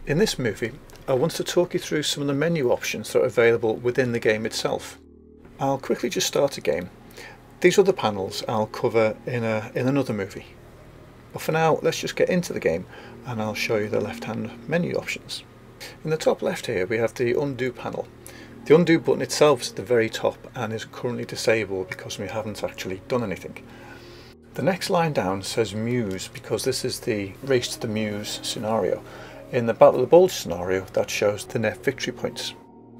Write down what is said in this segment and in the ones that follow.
In this movie, I want to talk you through some of the menu options that are available within the game itself. I'll quickly just start a game. These other panels I'll cover in another movie. But for now, let's just get into the game and I'll show you the left-hand menu options. In the top left here, we have the undo panel. The undo button itself is at the very top and is currently disabled because we haven't actually done anything. The next line down says Muse because this is the Race to the Muse scenario. In the Battle of the Bulge scenario, that shows the net victory points.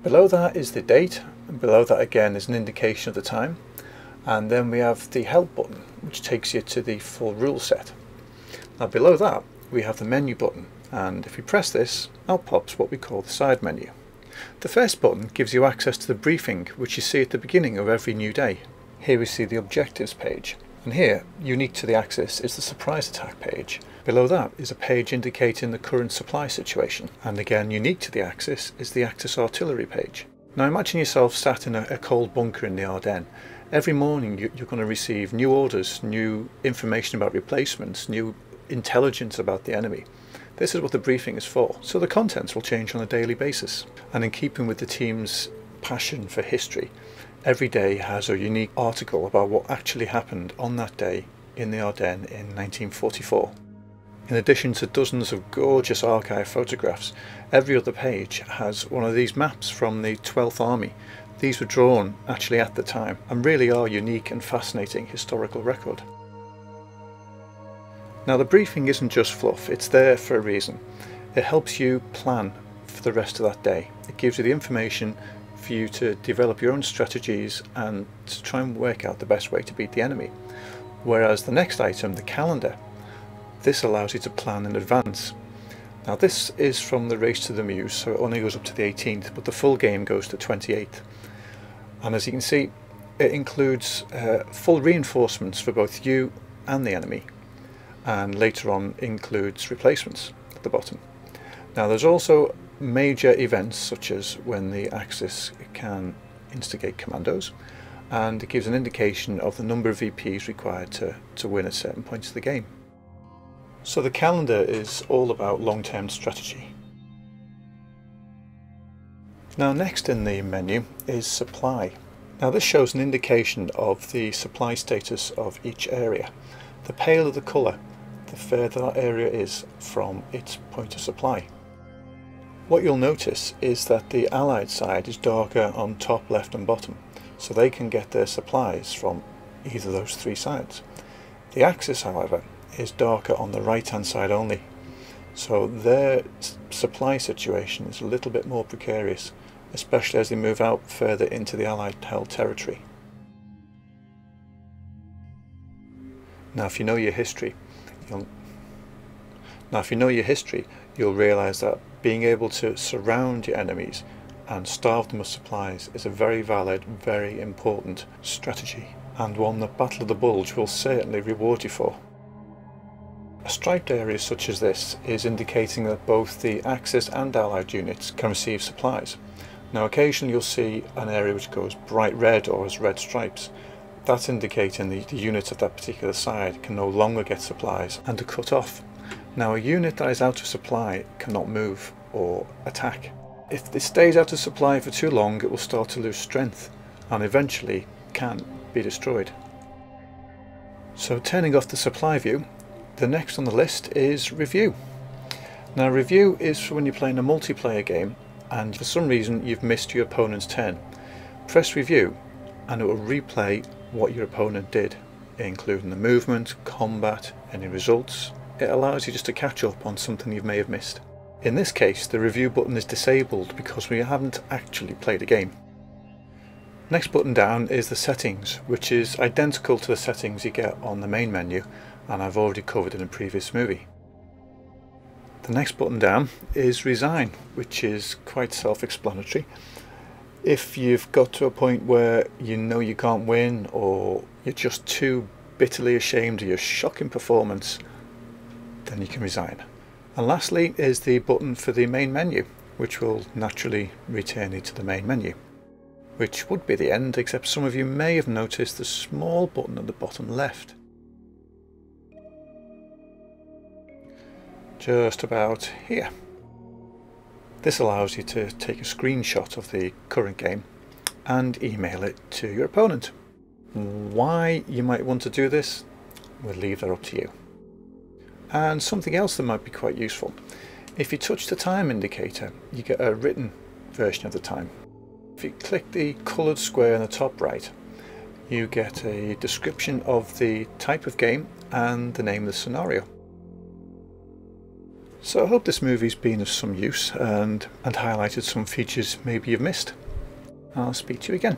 Below that is the date, and below that again is an indication of the time. And then we have the help button, which takes you to the full rule set. Now below that we have the menu button, and if we press this, out pops what we call the side menu. The first button gives you access to the briefing, which you see at the beginning of every new day. Here we see the objectives page, and here, unique to the Axis, is the surprise attack page. Below that is a page indicating the current supply situation, and again unique to the Axis is the Axis artillery page. Now imagine yourself sat in a cold bunker in the Ardennes. Every morning you're going to receive new orders, new information about replacements, new intelligence about the enemy. This is what the briefing is for. So the contents will change on a daily basis. And in keeping with the team's passion for history, every day has a unique article about what actually happened on that day in the Ardennes in 1944. In addition to dozens of gorgeous archive photographs, every other page has one of these maps from the 12th Army. These were drawn actually at the time and really are unique and fascinating historical record. Now the briefing isn't just fluff, it's there for a reason. It helps you plan for the rest of that day. It gives you the information for you to develop your own strategies and to try and work out the best way to beat the enemy. Whereas the next item, the calendar, this allows you to plan in advance. Now this is from the Race to the Muse, so it only goes up to the 18th, but the full game goes to 28th. And as you can see, it includes full reinforcements for both you and the enemy, and later on includes replacements at the bottom. Now there's also major events such as when the Axis can instigate commandos, and it gives an indication of the number of VPs required to win at certain points of the game. So the calendar is all about long-term strategy. Now next in the menu is supply. Now this shows an indication of the supply status of each area. The paler the colour, the further that area is from its point of supply. What you'll notice is that the Allied side is darker on top, left and bottom, so they can get their supplies from either of those three sides. The Axis, however, is darker on the right hand side only, so their supply situation is a little bit more precarious, especially as they move out further into the Allied held territory. Now if you know your history, you'll realise that being able to surround your enemies and starve them of supplies is a very valid, very important strategy, and one that Battle of the Bulge will certainly reward you for. A striped area such as this is indicating that both the Axis and Allied units can receive supplies. Now occasionally you'll see an area which goes bright red or has red stripes. That's indicating the units of that particular side can no longer get supplies and are cut off. Now a unit that is out of supply cannot move or attack. If it stays out of supply for too long, it will start to lose strength and eventually can be destroyed. So turning off the supply view, the next on the list is review. Now review is for when you're playing a multiplayer game and for some reason you've missed your opponent's turn. Press review and it will replay what your opponent did, including the movement, combat, any results. It allows you just to catch up on something you may have missed. In this case, the review button is disabled because we haven't actually played a game. Next button down is the settings, which is identical to the settings you get on the main menu, and I've already covered in a previous movie. The next button down is resign, which is quite self-explanatory. If you've got to a point where you know you can't win, or you're just too bitterly ashamed of your shocking performance, then you can resign. And lastly is the button for the main menu, which will naturally return you to the main menu, which would be the end, except some of you may have noticed the small button at the bottom left. Just about here. This allows you to take a screenshot of the current game and email it to your opponent. Why you might want to do this, we'll leave that up to you. And something else that might be quite useful. If you touch the time indicator, you get a written version of the time. If you click the coloured square in the top right, you get a description of the type of game and the name of the scenario. So I hope this movie's been of some use and highlighted some features maybe you've missed. I'll speak to you again.